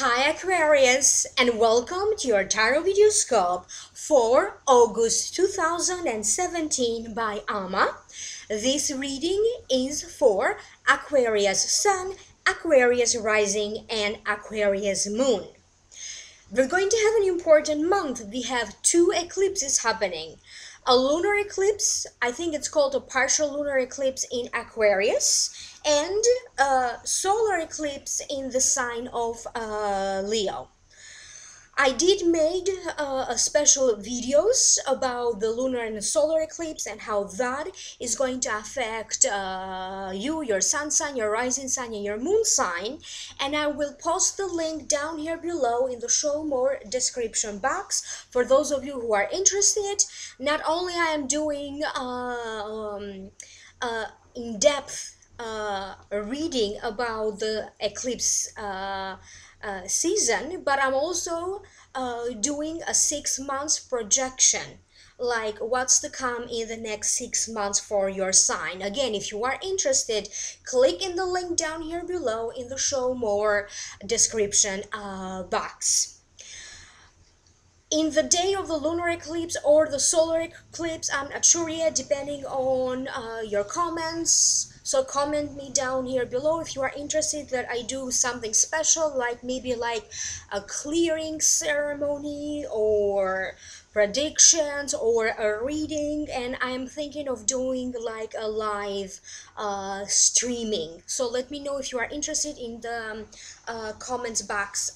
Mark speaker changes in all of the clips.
Speaker 1: Hi Aquarius, and welcome to your tarot videoscope for August 2017 by Amma. This reading is for Aquarius Sun, Aquarius Rising, and Aquarius Moon. We're going to have an important month. We have two eclipses happening. A lunar eclipse, I think it's called a partial lunar eclipse in Aquarius, and a solar eclipse in the sign of Leo. I did made a special videos about the lunar and solar eclipse and how that is going to affect you, your sun sign, your rising sign, and your moon sign. And I will post the link down here below in the show more description box for those of you who are interested. Not only I am doing in-depth reading about the eclipse season, but I'm also doing a 6 months projection, like what's to come in the next 6 months for your sign. Again, if you are interested, click in the link down here below in the show more description box. In the day of the lunar eclipse or the solar eclipse, I'm not sure yet, depending on your comments. So comment me down here below if you are interested that I do something special, like maybe like a clearing ceremony or predictions or a reading. And I'm thinking of doing like a live streaming. So let me know if you are interested in the comments box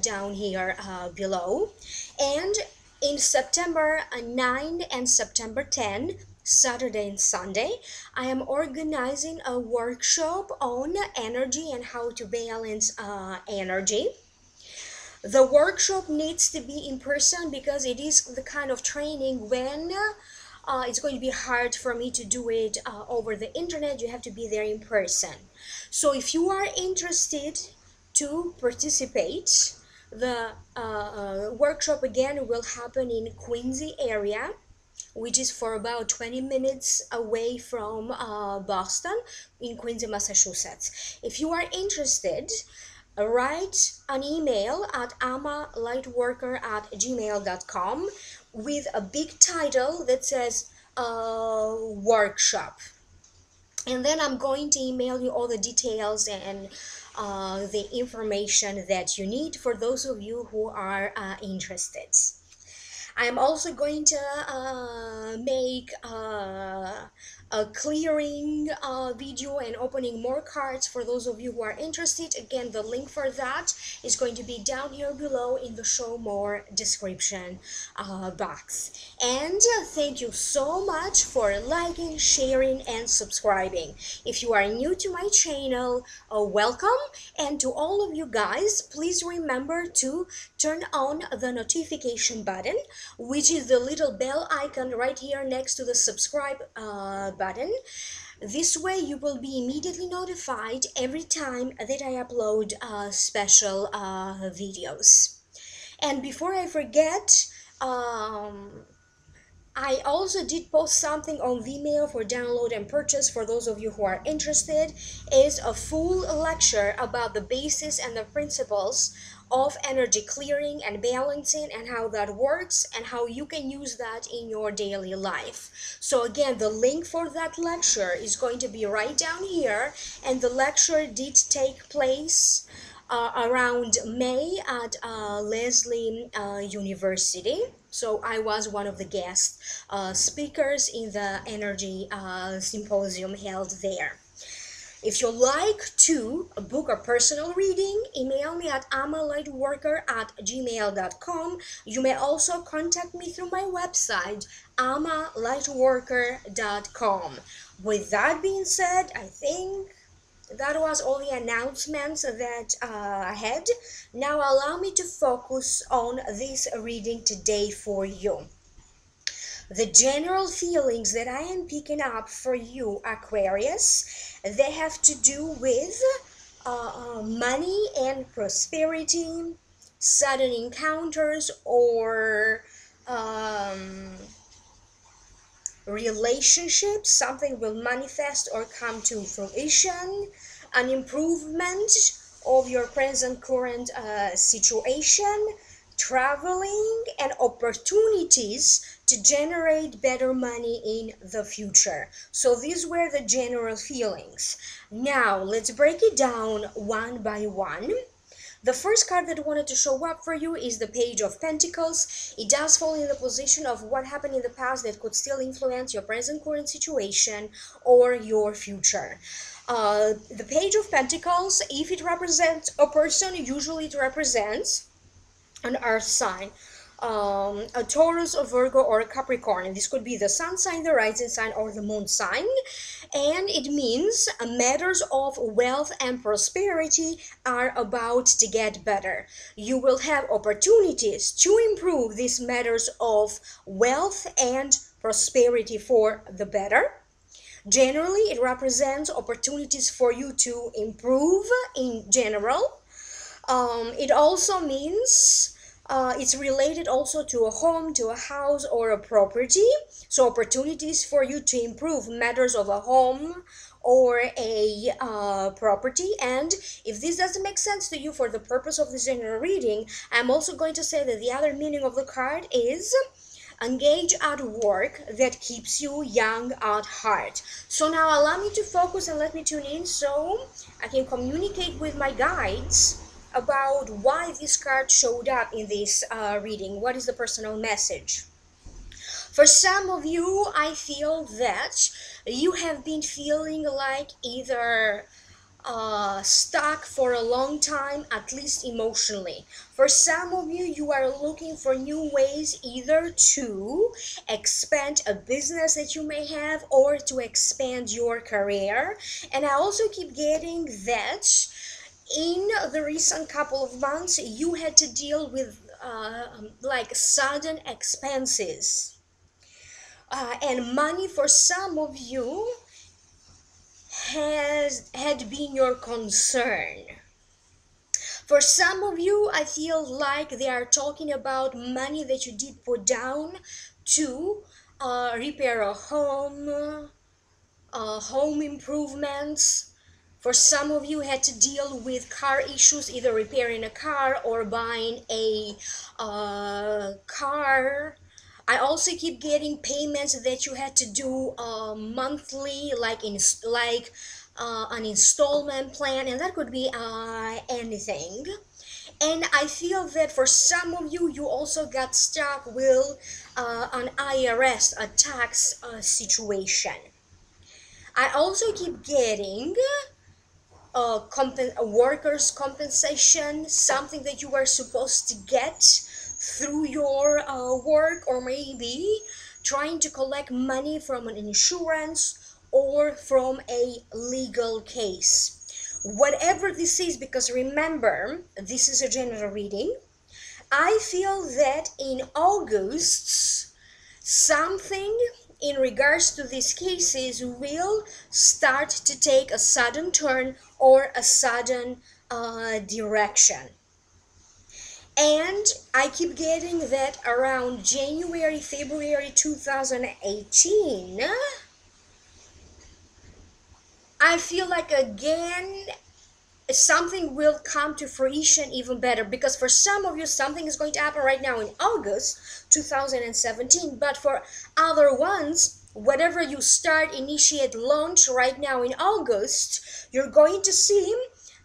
Speaker 1: down here below. And in September 9 and September 10, Saturday and Sunday, I am organizing a workshop on energy and how to balance energy. The workshop needs to be in person because it is the kind of training when it's going to be hard for me to do it over the internet. You have to be there in person. So if you are interested to participate, the workshop again will happen in Quincy area, which is for about 20 minutes away from Boston, in Quincy, Massachusetts. If you are interested, write an email at amalightworker@gmail.com with a big title that says workshop. And then I'm going to email you all the details and the information that you need for those of you who are interested. I'm also going to make a clearing video and opening more cards for those of you who are interested. Again, the link for that is going to be down here below in the show more description box. And thank you so much for liking, sharing, and subscribing. If you are new to my channel, welcome. And to all of you guys, please remember to turn on the notification button, which is the little bell icon right here next to the subscribe button. This way you will be immediately notified every time that I upload special videos. And before I forget, I also did post something on Vimeo for download and purchase for those of you who are interested. Is a full lecture about the basis and the principles of energy clearing and balancing and how that works and how you can use that in your daily life. So again, the link for that lecture is going to be right down here, and the lecture did take place around May at Leslie University. So I was one of the guest speakers in the energy symposium held there. If you'd like to book a personal reading, email me at amalightworker@gmail.com. You may also contact me through my website, amalightworker.com. With that being said, I think that was all the announcements that I had. Now allow me to focus on this reading today for you. The general feelings that I am picking up for you, Aquarius, they have to do with money and prosperity, sudden encounters, or relationships. Something will manifest or come to fruition, an improvement, of your present current situation, traveling, and opportunities to generate better money in the future. So these were the general feelings. Now let's break it down one by one. The first card that wanted to show up for you is the Page of Pentacles. It does fall in the position of what happened in the past that could still influence your present current situation or your future. The Page of Pentacles, if it represents a person, usually it represents an earth sign, a Taurus, a Virgo, or a Capricorn. And this could be the sun sign, the rising sign, or the moon sign. And it means matters of wealth and prosperity are about to get better. You will have opportunities to improve these matters of wealth and prosperity for the better. Generally, it represents opportunities for you to improve in general. It also means it's related also to a home, to a house, or a property. So opportunities for you to improve matters of a home or a property. And if this doesn't make sense to you for the purpose of this general reading, I'm also going to say that the other meaning of the card is engage at work that keeps you young at heart. So now allow me to focus and let me tune in so I can communicate with my guides about why this card showed up in this reading. What is the personal message? For some of you, I feel that you have been feeling like either stuck for a long time, at least emotionally. For some of you, you are looking for new ways either to expand a business that you may have or to expand your career. And I also keep getting that in the recent couple of months, you had to deal with like sudden expenses. And money for some of you had been your concern. For some of you, I feel like they are talking about money that you did put down to repair a home, home improvements. For some of you, had to deal with car issues, either repairing a car or buying a car. I also keep getting payments that you had to do monthly, like an installment plan, and that could be anything. And I feel that for some of you, you also got stuck with an IRS, a tax situation. I also keep getting a workers' compensation, something that you were supposed to get through your work, or maybe trying to collect money from an insurance or from a legal case. Whatever this is, because remember, this is a general reading, I feel that in August, something in regards to these cases will start to take a sudden turn or a sudden direction. And I keep getting that around January, February 2018, I feel like again something will come to fruition even better, because for some of you something is going to happen right now in August 2017, but for other ones, whatever you start, initiate, launch right now in August, you're going to see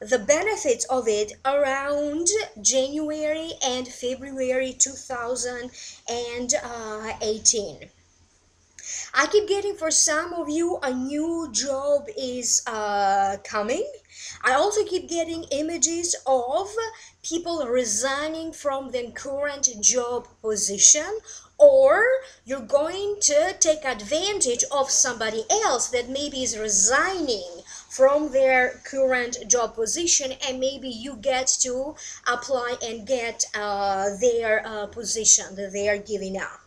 Speaker 1: the benefits of it around January and February 2018. I keep getting for some of you a new job is coming. I also keep getting images of people resigning from their current job position, or you're going to take advantage of somebody else that maybe is resigning from their current job position, and maybe you get to apply and get their position that they are giving up.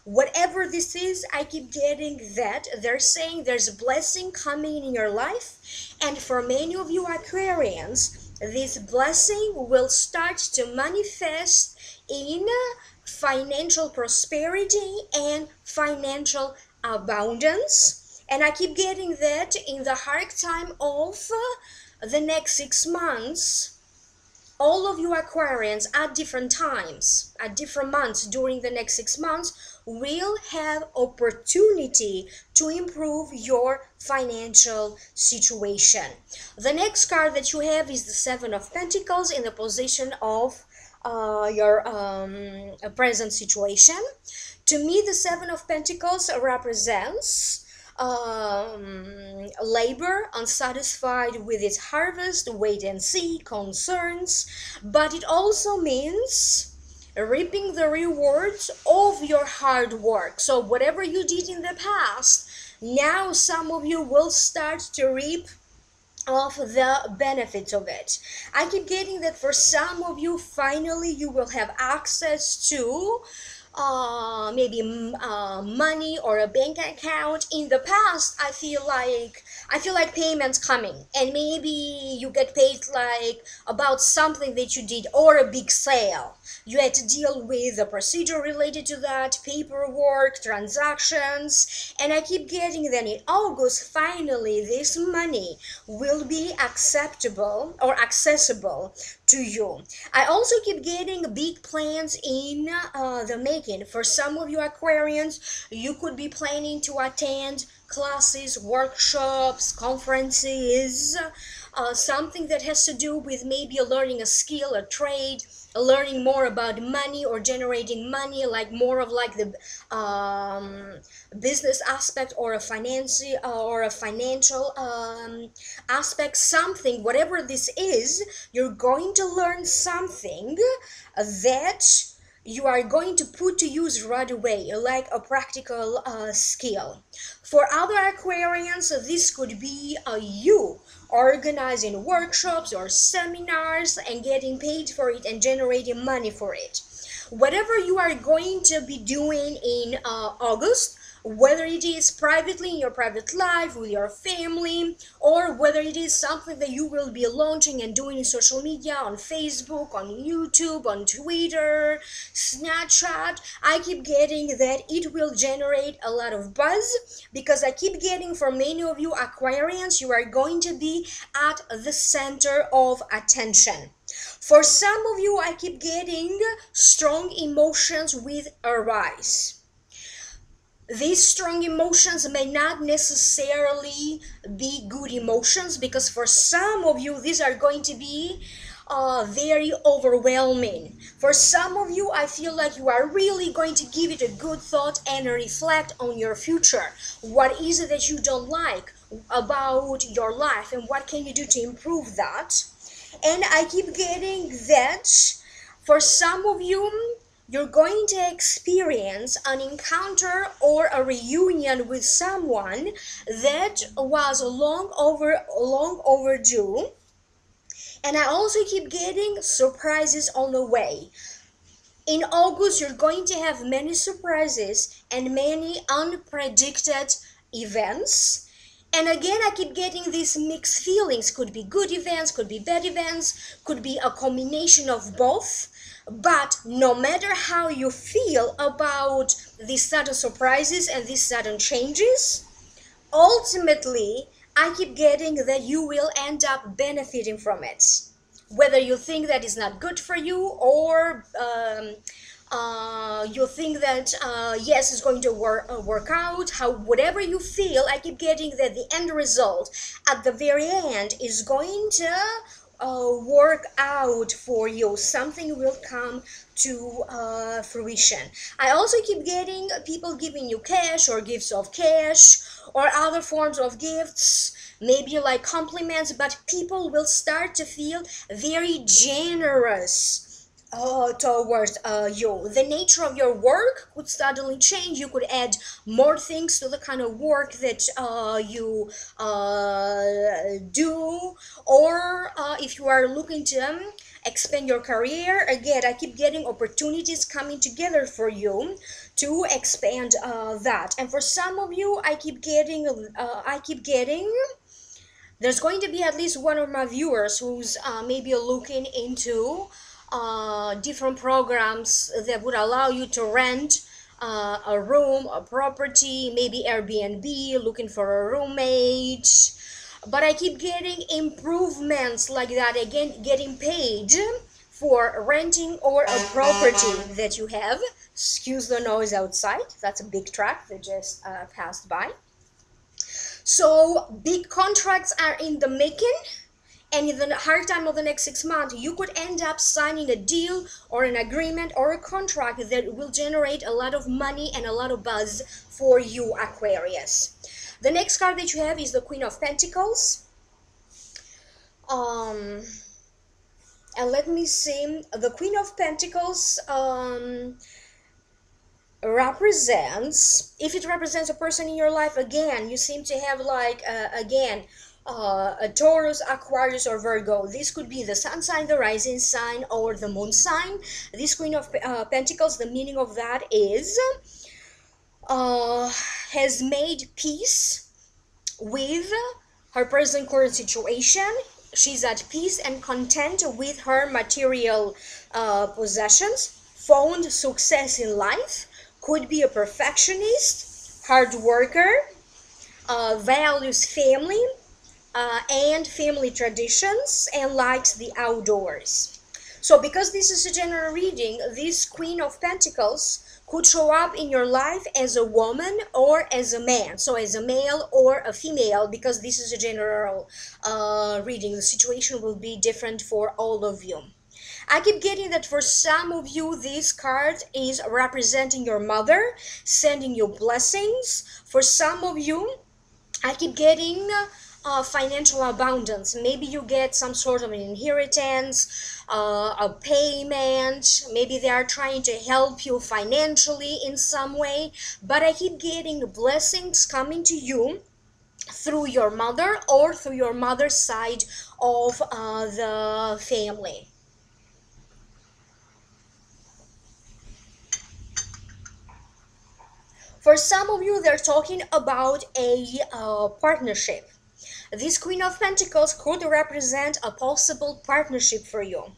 Speaker 1: Whatever this is, I keep getting that they're saying there's a blessing coming in your life, and for many of you Aquarians, this blessing will start to manifest in financial prosperity and financial abundance. And I keep getting that in the hard time of the next 6 months, all of you Aquarians at different times, at different months during the next 6 months will have opportunity to improve your financial situation. The next card that you have is the Seven of Pentacles in the position of your present situation. To me, the Seven of Pentacles represents labor, unsatisfied with its harvest, wait and see, concerns, but it also means reaping the rewards of your hard work. So whatever you did in the past, now some of you will start to reap of the benefits of it. I keep getting that for some of you, finally you will have access to maybe money or a bank account. In the past, I feel like payments coming, and maybe you get paid like about something that you did, or a big sale. You had to deal with the procedure related to that, paperwork, transactions, and I keep getting that in August, finally this money will be acceptable or accessible to you. I also keep getting big plans in the making. For some of you Aquarians, you could be planning to attend classes, workshops, conferences, something that has to do with maybe learning a skill, a trade, learning more about money or generating money, like more of like the business aspect or a financial aspect. Something, whatever this is, you're going to learn something that you are going to put to use right away, like a practical skill. For other Aquarians, this could be you organizing workshops or seminars and getting paid for it and generating money for it. Whatever you are going to be doing in August, whether it is privately in your private life with your family, or whether it is something that you will be launching and doing in social media, on Facebook, on YouTube, on Twitter, Snapchat, I keep getting that it will generate a lot of buzz, because I keep getting for many of you Aquarians, you are going to be at the center of attention. For some of you, I keep getting strong emotions with arise. These strong emotions may not necessarily be good emotions, because for some of you these are going to be very overwhelming. For some of you, I feel like you are really going to give it a good thought and reflect on your future. What is it that you don't like about your life, and what can you do to improve that? And I keep getting that for some of you, you're going to experience an encounter or a reunion with someone that was long overdue. And I also keep getting surprises on the way. In August, you're going to have many surprises and many unpredicted events. And again, I keep getting these mixed feelings. Could be good events, could be bad events, could be a combination of both. But no matter how you feel about these sudden surprises and these sudden changes, ultimately, I keep getting that you will end up benefiting from it. Whether you think that is not good for you, or you think that yes, it's going to work out, whatever you feel, I keep getting that the end result at the very end is going to work out for you. Something will come to fruition. I also keep getting people giving you cash or gifts of cash or other forms of gifts, maybe like compliments, but people will start to feel very generous towards you. The nature of your work could suddenly change. You could add more things to the kind of work that you do, or if you are looking to expand your career, again, I keep getting opportunities coming together for you to expand that. And for some of you, I keep getting there's going to be at least one of my viewers who's maybe looking into different programs that would allow you to rent a room, a property, maybe Airbnb, looking for a roommate. but I keep getting improvements like that. Again, getting paid for renting or a property that you have. Excuse the noise outside. That's a big truck that just passed by. So big contracts are in the making, and in the hard time of the next 6 months, you could end up signing a deal or an agreement or a contract that will generate a lot of money and a lot of buzz for you, Aquarius. The next card that you have is the Queen of Pentacles. And let me see, the Queen of Pentacles represents, if it represents a person in your life, again, you seem to have like, a Taurus, Aquarius, or Virgo. This could be the sun sign, the rising sign, or the moon sign. This Queen of Pentacles, the meaning of that is has made peace with her present current situation. She's at peace and content with her material possessions, found success in life, could be a perfectionist, hard worker, values family and family traditions, and likes the outdoors. So because this is a general reading, this Queen of Pentacles could show up in your life as a woman or as a man, so as a male or a female, because this is a general reading. The situation will be different for all of you. I keep getting that for some of you, this card is representing your mother, sending you blessings. For some of you, I keep getting financial abundance. Maybe you get some sort of an inheritance, a payment. Maybe they are trying to help you financially in some way. But I keep getting blessings coming to you through your mother or through your mother's side of the family. For some of you, they're talking about a partnership. This Queen of Pentacles could represent a possible partnership for you.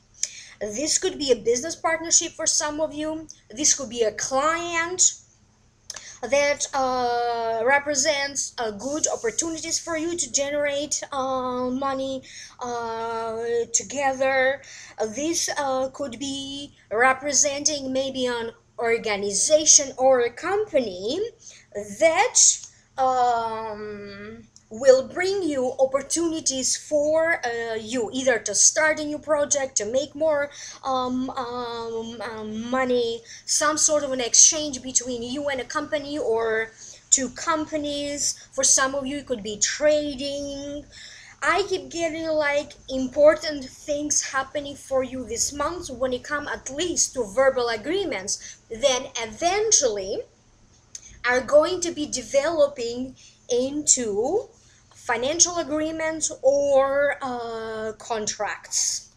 Speaker 1: This could be a business partnership for some of you. This could be a client that represents good opportunities for you to generate money together. This could be representing maybe an organization or a company that will bring you opportunities for you, either to start a new project, to make more money, some sort of an exchange between you and a company or two companies. For some of you, it could be trading. I keep getting like important things happening for you this month when it comes at least to verbal agreements, then eventually are going to be developing into financial agreements or contracts.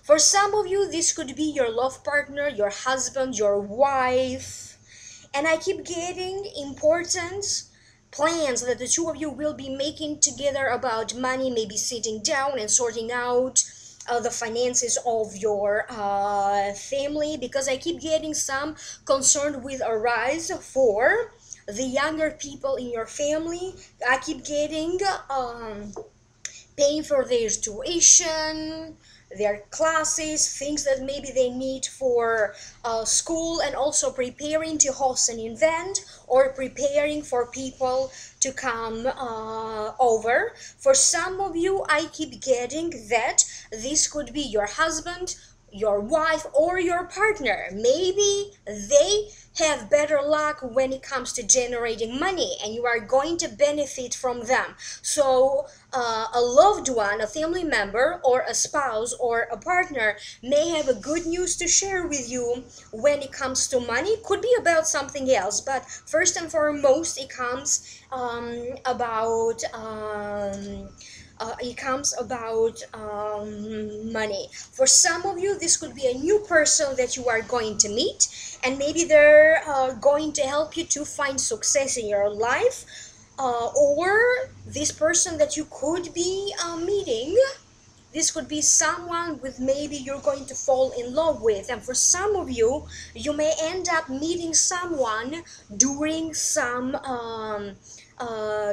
Speaker 1: For some of you, this could be your love partner, your husband, your wife. And I keep getting important plans that the two of you will be making together about money, maybe sitting down and sorting out the finances of your family, because I keep getting some concern with a rise for the younger people in your family. I keep getting paying for their tuition, their classes, things that maybe they need for school, and also preparing to host an event or preparing for people to come over. For some of you, I keep getting that this could be your husband, your wife, or your partner. Maybe they have better luck when it comes to generating money and you are going to benefit from them. So a loved one, a family member, or a spouse or a partner may have a good news to share with you when it comes to money. Could be about something else, but first and foremost, it comes about money. For some of you, this could be a new person that you are going to meet, and maybe they're going to help you to find success in your life, or this person that you could be meeting, this could be someone with maybe you're going to fall in love with. And for some of you, you may end up meeting someone during some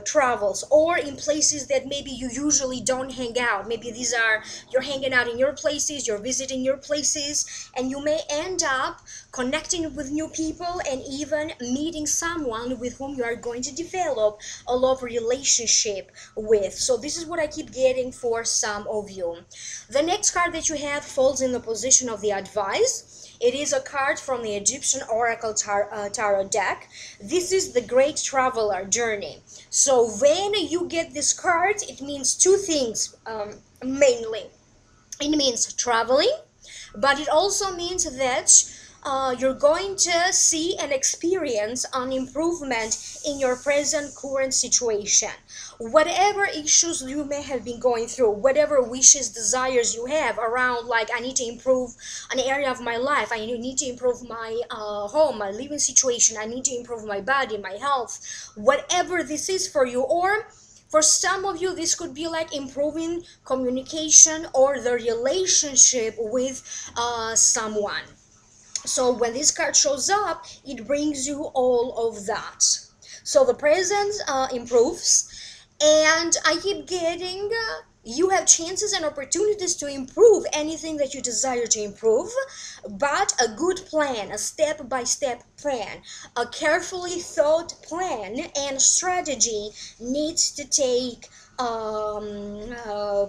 Speaker 1: travels, or in places that maybe you usually don't hang out. Maybe these are, you're hanging out in your places, you're visiting your places, and you may end up connecting with new people and even meeting someone with whom you are going to develop a love relationship with. So this is what I keep getting for some of you. The next card that you have falls in the position of the advice. It is a card from the Egyptian Oracle Tarot deck. This is the Great Traveler Journey. So when you get this card, it means two things mainly. It means traveling, but it also means that you're going to see and experience an improvement in your present current situation. Whatever issues you may have been going through, whatever wishes, desires you have around, like I need to improve an area of my life, I need to improve my home, my living situation, I need to improve my body, my health, whatever this is for you. Or for some of you, this could be like improving communication or the relationship with someone. So when this card shows up, it brings you all of that. So the present improves, and I keep getting you have chances and opportunities to improve anything that you desire to improve, but a good plan, a step-by-step plan, a carefully thought plan and strategy needs to take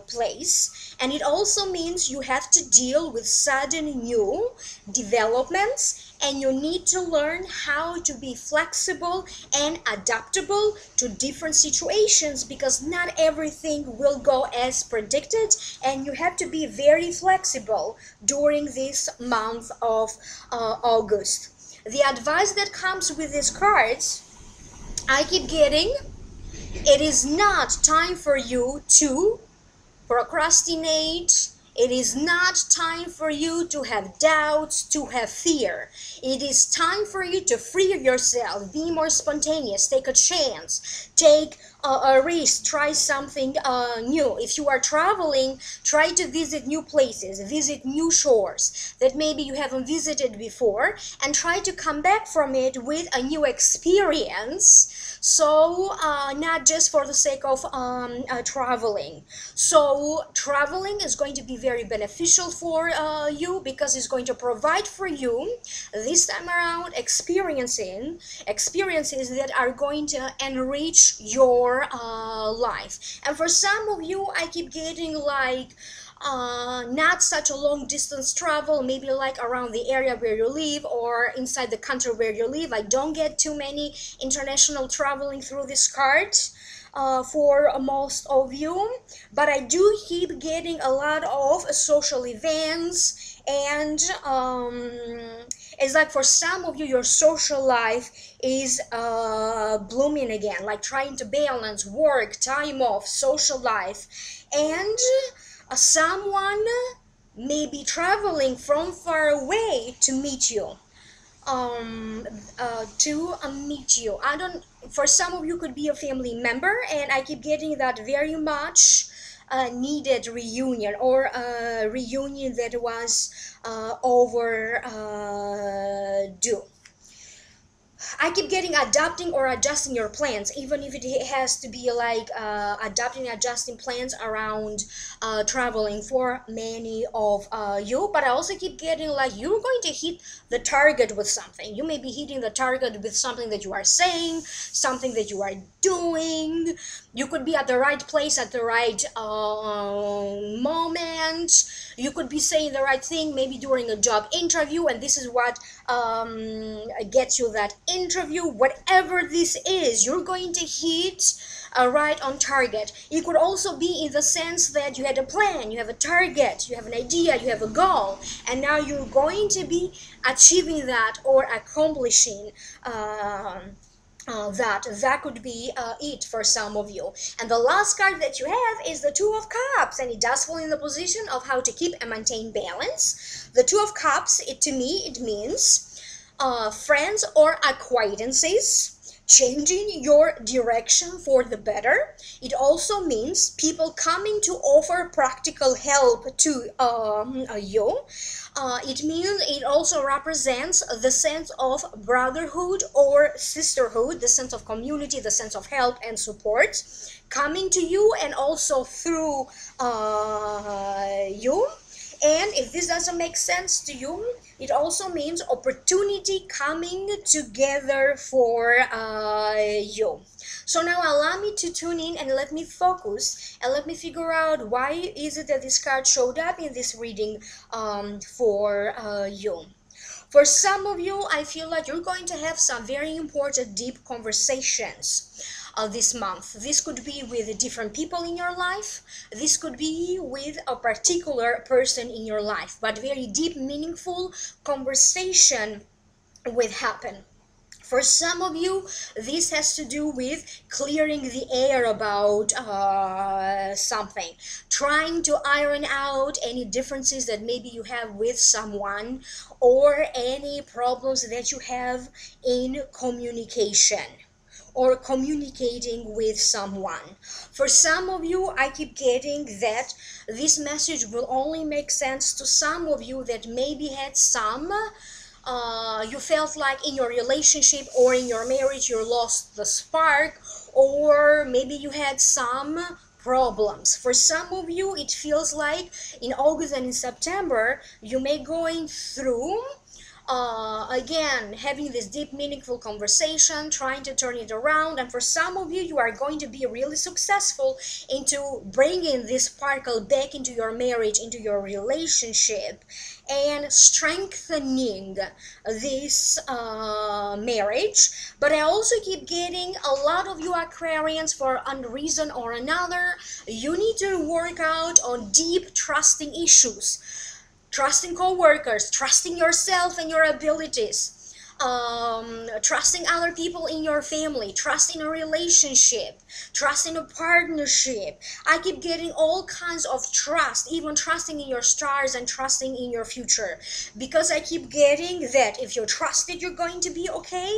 Speaker 1: place. And it also means you have to deal with sudden new developments, and you need to learn how to be flexible and adaptable to different situations, because not everything will go as predicted, and you have to be very flexible during this month of August. The advice that comes with these cards, I keep getting, it is not time for you to procrastinate. It is not time for you to have doubts, to have fear. It is time for you to free yourself, be more spontaneous, take a chance, take a risk, try something new. If you are traveling, try to visit new places, visit new shores that maybe you haven't visited before, and try to come back from it with a new experience. So not just for the sake of traveling. So traveling is going to be very beneficial for you, because it's going to provide for you this time around experiences that are going to enrich your life. And for some of you, I keep getting like not such a long distance travel, maybe like around the area where you live or inside the country where you live. I don't get too many international traveling through this card for most of you, but I do keep getting a lot of social events, and it's like for some of you, your social life is blooming again, like trying to balance work, time off, social life, and someone may be traveling from far away to meet you. Meet you. I don't. For some of you, could be a family member, and I keep getting that very much needed reunion, or a reunion that was overdue. I keep getting adapting or adjusting your plans, even if it has to be like adapting, adjusting plans around traveling for many of you. But I also keep getting like you're going to hit the target with something. You may be hitting the target with something that you are saying, something that you are doing. You could be at the right place at the right moment. You could be saying the right thing, maybe during a job interview, and this is what gets you that interview. Whatever this is, you're going to hit right on target. It could also be in the sense that you had a plan, you have a target, you have an idea, you have a goal, and now you're going to be achieving that or accomplishing that could be it for some of you. And the last card that you have is the Two of Cups, and it does fall in the position of how to keep and maintain balance. The Two of Cups, to me, it means friends or acquaintances changing your direction for the better. It also means people coming to offer practical help to you. It also represents the sense of brotherhood or sisterhood, the sense of community, the sense of help and support coming to you and also through you. And if this doesn't make sense to you, it also means opportunity coming together for you. So now allow me to tune in and let me focus and let me figure out why is it that this card showed up in this reading for you. For some of you, I feel like you're going to have some very important, deep conversations this month. This could be with different people in your life. This could be with a particular person in your life, but very deep, meaningful conversation will happen. For some of you, this has to do with clearing the air about something, trying to iron out any differences that maybe you have with someone or any problems that you have in communication or communicating with someone. For some of you, I keep getting that this message will only make sense to some of you that maybe had some you felt like in your relationship or in your marriage you lost the spark, or maybe you had some problems. For some of you, it feels like in August and in September you may going through again having this deep meaningful conversation, trying to turn it around. And for some of you, you are going to be really successful into bringing this sparkle back into your marriage, into your relationship, and strengthening this marriage. But I also keep getting a lot of you Aquarians, for one reason or another, you need to work out on deep trusting issues. Trusting co-workers, trusting yourself and your abilities, trusting other people in your family, trusting a relationship, trusting a partnership. I keep getting all kinds of trust, even trusting in your stars and trusting in your future. Because I keep getting that if you're trusted, you're going to be okay,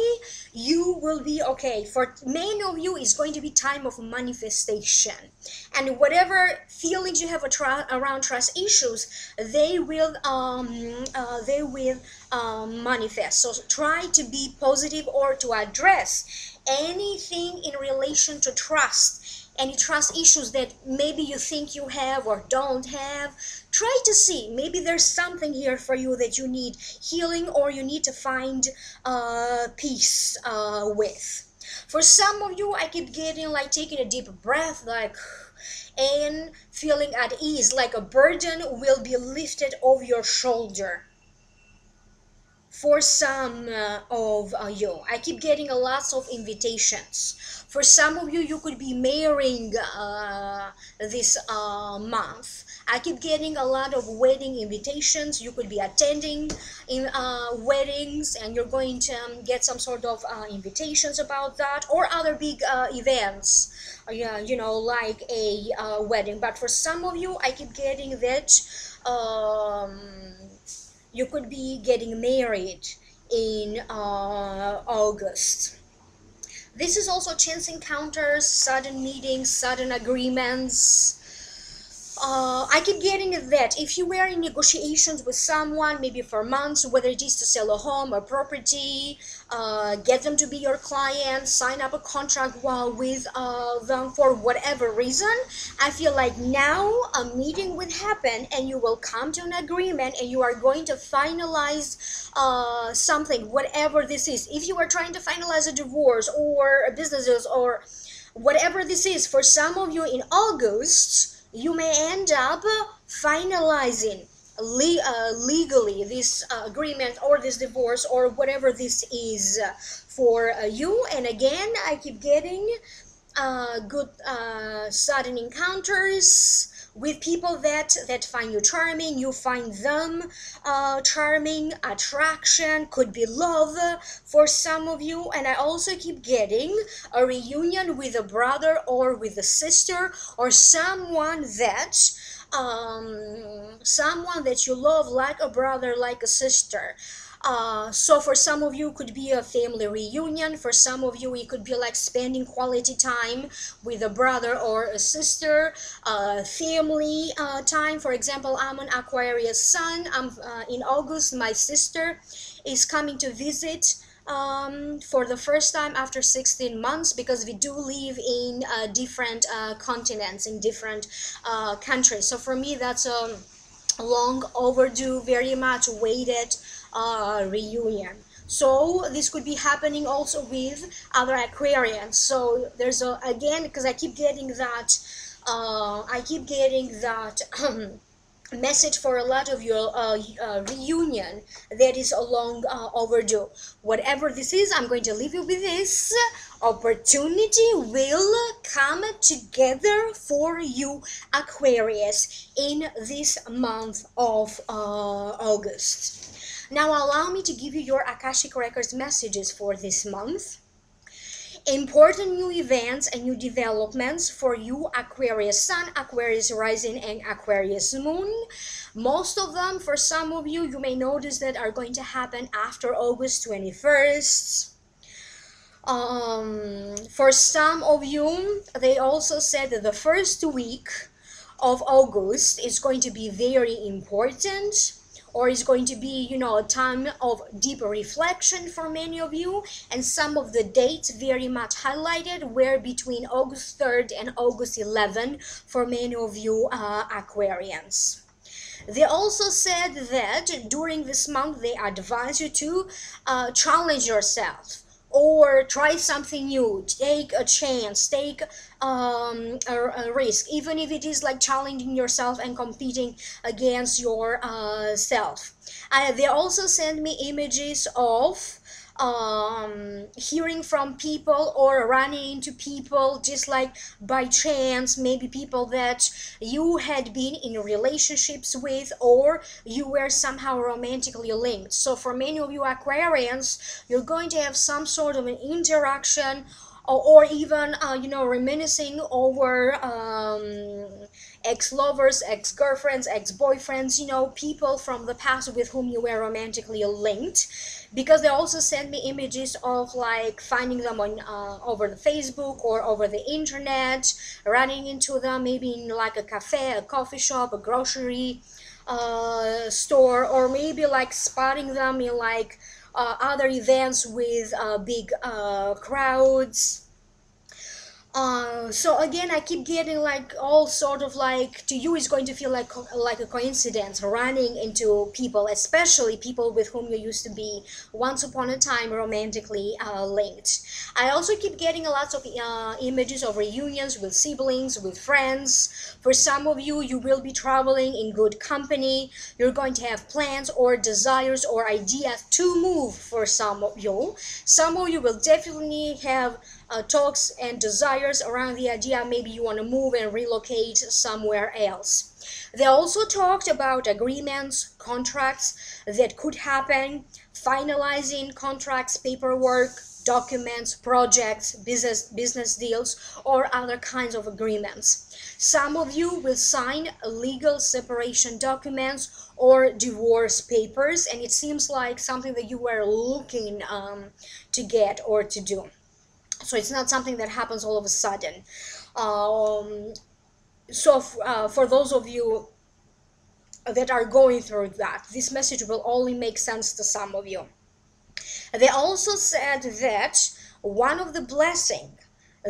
Speaker 1: you will be okay. For many of you, it's going to be time of manifestation. And whatever feelings you have around trust issues, they will manifest. So try to be positive or to address anything in relation to trust, any trust issues that maybe you think you have or don't have. Try to see, maybe there's something here for you that you need healing or you need to find peace with. For some of you, I keep getting like taking a deep breath, like, and feeling at ease, like a burden will be lifted off your shoulder. For some of you, I keep getting a lots of invitations. For some of you, you could be marrying this month. I keep getting a lot of wedding invitations. You could be attending in weddings, and you're going to get some sort of invitations about that, or other big events, you know, like a wedding. But for some of you, I keep getting that you could be getting married in August. This is also chance encounters, sudden meetings, sudden agreements. I keep getting that if you were in negotiations with someone, maybe for months, whether it is to sell a home or property, get them to be your client, sign up a contract with them for whatever reason, I feel like now a meeting will happen and you will come to an agreement and you are going to finalize something, whatever this is. If you are trying to finalize a divorce or a businesses or whatever this is, for some of you in August, you may end up finalizing legally this agreement or this divorce or whatever this is for you. And again, I keep getting good sudden encounters with people that find you charming, you find them charming, attraction, could be love for some of you. And I also keep getting a reunion with a brother or with a sister or someone that you love, like a brother, like a sister. So for some of you, it could be a family reunion. For some of you, it could be like spending quality time with a brother or a sister, family time. For example, I'm an Aquarius sun. In August, my sister is coming to visit for the first time after 16 months, because we do live in different continents, in different countries. So for me, that's a long overdue, very much waited reunion. So this could be happening also with other Aquarians. So there's a, again, because I keep getting that message for a lot of your reunion that is a long overdue. Whatever this is, I'm going to leave you with this. Opportunity will come together for you, Aquarius, in this month of August. Now allow me to give you your Akashic Records messages for this month. Important new events and new developments for you, Aquarius Sun, Aquarius Rising, and Aquarius Moon. Most of them, for some of you, you may notice that are going to happen after August 21st. For some of you, they also said that the first week of August is going to be very important, or is going to be, you know, a time of deeper reflection for many of you. And some of the dates very much highlighted were between August 3rd and August 11th for many of you Aquarians. They also said that during this month they advise you to challenge yourself, or try something new, take a chance, take a risk, even if it is like challenging yourself and competing against your self. They also send me images of hearing from people or running into people just like by chance, maybe people that you had been in relationships with, or you were somehow romantically linked. So for many of you Aquarians, you're going to have some sort of an interaction, or even you know, reminiscing over ex-lovers, ex-girlfriends, ex-boyfriends, you know, people from the past with whom you were romantically linked. Because they also send me images of like finding them on over the Facebook or over the internet, running into them maybe in like a cafe, a coffee shop, a grocery store, or maybe like spotting them in like other events with big crowds. So again, I keep getting like all sort of like, to you it's going to feel like a coincidence, running into people, especially people with whom you used to be once upon a time romantically linked. I also keep getting a lot of images of reunions with siblings, with friends. For some of you, you will be traveling in good company. You're going to have plans or desires or ideas to move. For some of you will definitely have talks and desires around the idea maybe you want to move and relocate somewhere else. They also talked about agreements, contracts that could happen, finalizing contracts, paperwork, documents, projects, business deals, or other kinds of agreements. Some of you will sign legal separation documents or divorce papers, and it seems like something that you were looking to get or to do. So it's not something that happens all of a sudden. For those of you that are going through that, this message will only make sense to some of you. They also said that one of the blessings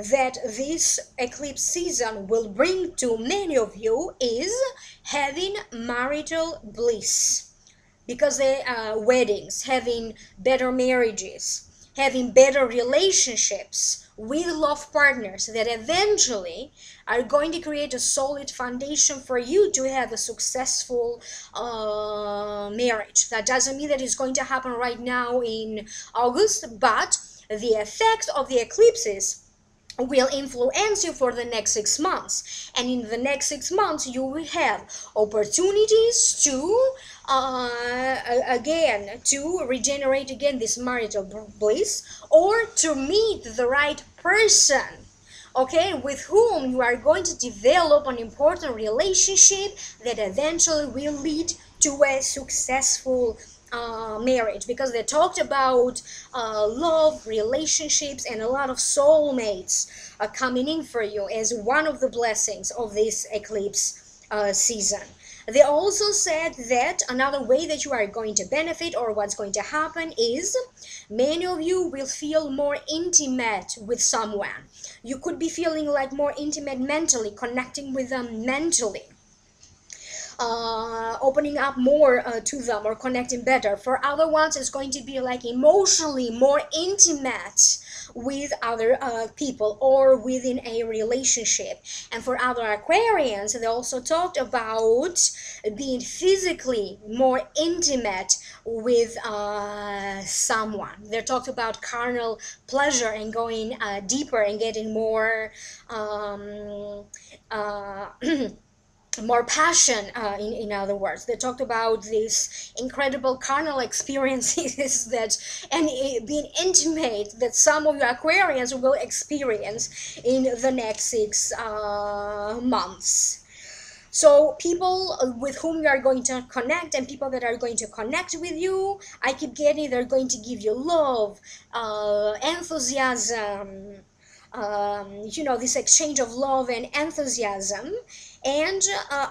Speaker 1: that this eclipse season will bring to many of you is having marital bliss. Because they weddings, having better marriages, having better relationships with love partners that eventually are going to create a solid foundation for you to have a successful marriage. That doesn't mean that it's going to happen right now in August, but the effect of the eclipses will influence you for the next 6 months, and in the next 6 months you will have opportunities to again to regenerate again this marital bliss, or to meet the right person, okay, with whom you are going to develop an important relationship that eventually will lead to a successful marriage, because they talked about love, relationships, and a lot of soulmates coming in for you as one of the blessings of this eclipse season. They also said that another way that you are going to benefit, or what's going to happen, is many of you will feel more intimate with someone. You could be feeling like more intimate mentally, connecting with them mentally, opening up more to them, or connecting better. For other ones, it's going to be like emotionally more intimate with other people, or within a relationship. And for other Aquarians, they also talked about being physically more intimate with someone. They talked about carnal pleasure and going deeper and getting more more passion, in other words. They talked about these incredible carnal experiences that, and being intimate, that some of your Aquarians will experience in the next 6 months. So people with whom you are going to connect, and people that are going to connect with you, I keep getting they're going to give you love, enthusiasm, this exchange of love and enthusiasm. And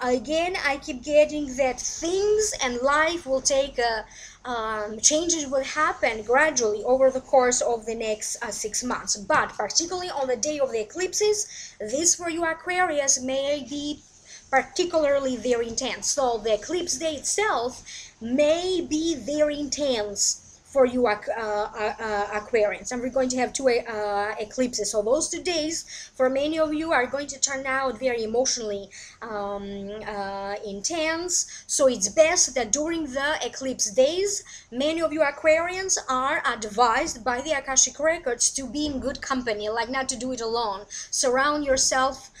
Speaker 1: again, I keep getting that things and life will take changes will happen gradually over the course of the next 6 months. But particularly on the day of the eclipses, this for you Aquarius may be particularly very intense. So the eclipse day itself may be very intense for you Aquarians, and we're going to have two eclipses. So those 2 days for many of you are going to turn out very emotionally intense. So it's best that during the eclipse days, many of you Aquarians are advised by the Akashic records to be in good company, like not to do it alone. Surround yourself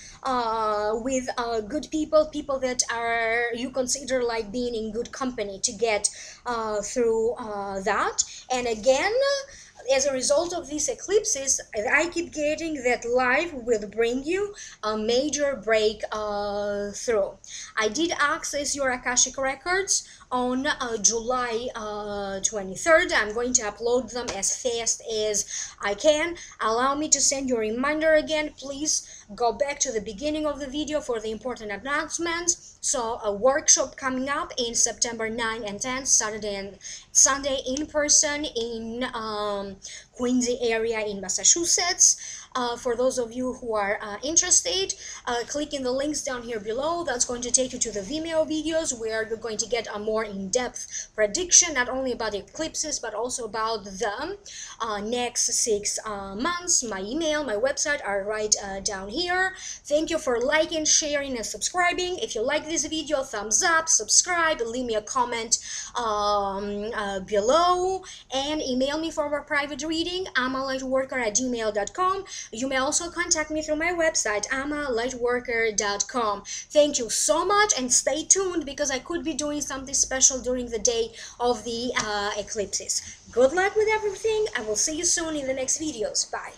Speaker 1: with good people, people that are you consider like being in good company to get through that. And again, as a result of these eclipses, I keep getting that life will bring you a major breakthrough. I did access your Akashic records on July 23rd. I'm going to upload them as fast as I can. Allow me to send you a reminder again. Please go back to the beginning of the video for the important announcements. So a workshop coming up in September 9 and 10, Saturday and Sunday, in person in Quincy area in Massachusetts. For those of you who are interested, click in the links down here below. That's going to take you to the Vimeo videos where you're going to get a more in-depth prediction, not only about the eclipses but also about the next 6 months. My email, my website are right down here. Thank you for liking, sharing, and subscribing. If you like this video, thumbs up, subscribe, leave me a comment below, and email me for a private reading, amalightworker@gmail.com. You may also contact me through my website, amalightworker.com. Thank you so much, and stay tuned because I could be doing something special during the day of the eclipses. Good luck with everything. I will see you soon in the next videos. Bye.